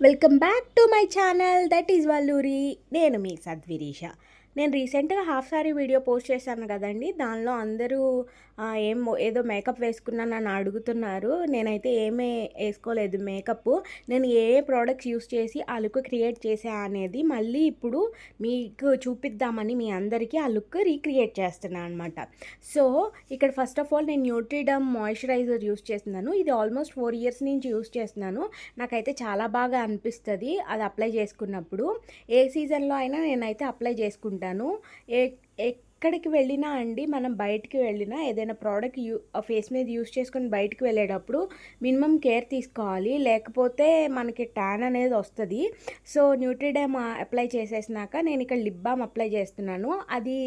Welcome back to my channel that is Valluri. నేను మీ సద్విరీష. నేను రీసెంట్గా హాఫ్ సారీ వీడియో పోస్ట్ చేశాను కదండి. దానిలో అందరూ ఏదో మేకప్ వేసుకున్నానని అడుగుతున్నారు. నేనైతే ఏమీ వేసుకోలేదు మేకప్. నేను ఏ ఏ ప్రోడక్ట్స్ యూస్ చేసి ఆ లుక్ క్రియేట్ చేసా అనేది మళ్ళీ ఇప్పుడు మీకు చూపిద్దామని మీ అందరికీ ఆ లుక్ రీక్రియేట్ చేస్తున్నాను అనమాట. సో ఇక్కడ ఫస్ట్ ఆఫ్ ఆల్ నేను న్యూట్రిడమ్ మాయిశ్చరైజర్ యూస్ చేస్తున్నాను. ఇది ఆల్మోస్ట్ 4 years నుంచి యూస్ చేస్తున్నాను. నాకైతే చాలా బాగా అనిపిస్తుంది అది అప్లై చేసుకున్నప్పుడు. ఏ సీజన్లో అయినా నేనైతే అప్లై చేసుకుంటాను. ఎక్కడికి వెళ్ళినా అండి, మనం బయటికి వెళ్ళినా ఏదైనా ప్రోడక్ట్ ఫేస్ మీద యూస్ చేసుకొని బయటికి వెళ్ళేటప్పుడు మినిమం కేర్ తీసుకోవాలి, లేకపోతే మనకి ట్యాన్ అనేది వస్తుంది. సో న్యూట్రిడమ్ అప్లై చేసేసినాక నేను ఇక్కడ లిప్ బామ్ అప్లై చేస్తున్నాను. అది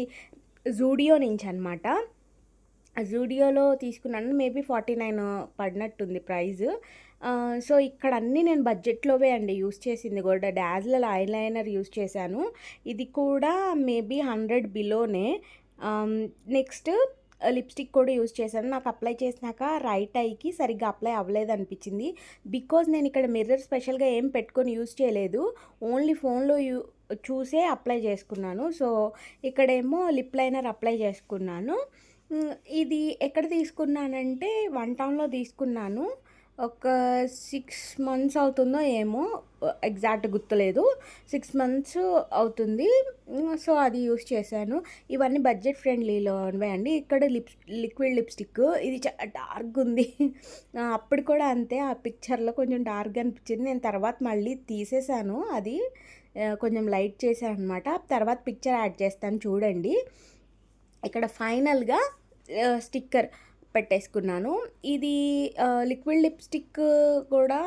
జూడియో నుంచి అనమాట. జూడియోలో తీసుకున్నాను. Maybe 49 పడినట్టుంది praise. సో ఇక్కడ అన్నీ నేను బడ్జెట్లోవే అండి యూస్ చేసింది కూడా. డాజ్లర్ ఐలైనర్ యూస్ చేశాను. ఇది కూడా మేబీ 100 బిలోనే. నెక్స్ట్ లిప్స్టిక్ కూడా యూస్ చేశాను. నాకు అప్లై చేసినాక రైట్ ఐకి సరిగ్గా అప్లై అవ్వలేదు అనిపించింది. బికాజ్ నేను ఇక్కడ మిర్రర్ స్పెషల్గా ఏం పెట్టుకొని యూస్ చేయలేదు, ఓన్లీ ఫోన్లో చూసే అప్లై చేసుకున్నాను. సో ఇక్కడేమో లిప్ లైనర్ అప్లై చేసుకున్నాను. ఇది ఎక్కడ తీసుకున్నానంటే వన్ టౌన్లో తీసుకున్నాను. ఒక 6 months అవుతుందో ఏమో, ఎగ్జాక్ట్ గుర్తులేదు. 6 months అవుతుంది. సో అది యూస్ చేశాను. ఇవన్నీ బడ్జెట్ ఫ్రెండ్లీలో అండి. ఇక్కడ లిక్విడ్ లిప్స్టిక్, ఇది చాలా డార్క్ ఉంది. అప్పుడు కూడా అంతే, ఆ పిక్చర్లో కొంచెం డార్క్ అనిపించింది. నేను తర్వాత మళ్ళీ తీసేసాను, అది కొంచెం లైట్ చేశాను అనమాట. తర్వాత పిక్చర్ యాడ్ చేస్తాను చూడండి. ఇక్కడ ఫైనల్గా స్టిక్కర్ పెట్టేసుకున్నాను. ఇది లిక్విడ్ లిప్స్టిక్ కూడా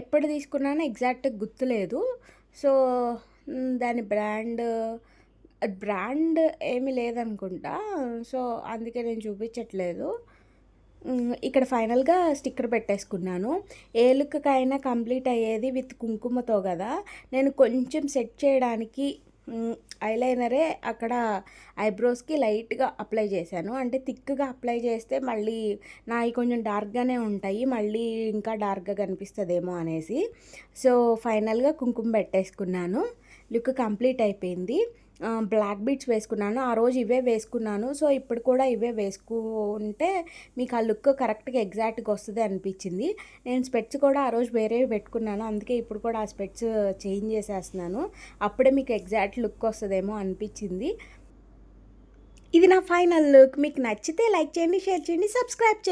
ఎప్పుడు తీసుకున్నానో ఎగ్జాక్ట్గా గుర్తులేదు. సో దాని బ్రాండ్ ఏమీ లేదనుకుంటా. సో అందుకే నేను చూపించట్లేదు. ఇక్కడ ఫైనల్గా స్టిక్కర్ పెట్టేసుకున్నాను. ఏ లుక్కైనా కంప్లీట్ అయ్యేది విత్ కుంకుమతో కదా. నేను కొంచెం సెట్ చేయడానికి ఐలైనరే అక్కడ ఐబ్రోస్కి లైట్గా అప్లై చేశాను. అంటే థిక్గా అప్లై చేస్తే మళ్ళీ నావి కొంచెం డార్క్గానే ఉంటాయి, మళ్ళీ ఇంకా డార్క్గా కనిపిస్తుందేమో అనేసి. సో ఫైనల్గా కుంకుమ పెట్టేసుకున్నాను. లుక్ కంప్లీట్ అయిపోయింది. బ్లాక్ బీడ్స్ వేసుకున్నాను. ఆ రోజు ఇవే వేసుకున్నాను. సో ఇప్పుడు కూడా ఇవే వేసుకుంటే మీకు ఆ లుక్ కరెక్ట్గా ఎగ్జాక్ట్గా వస్తుంది అనిపించింది. నేను స్పెట్స్ కూడా ఆ రోజు వేరేవి పెట్టుకున్నాను, అందుకే ఇప్పుడు కూడా ఆ స్పెట్స్ చేంజ్ చేసేస్తున్నాను. అప్పుడే మీకు ఎగ్జాక్ట్ లుక్ వస్తుందేమో అనిపించింది. ఇది నా ఫైనల్ లుక్. మీకు నచ్చితే లైక్ చేయండి, షేర్ చేయండి, సబ్స్క్రైబ్ చేయండి.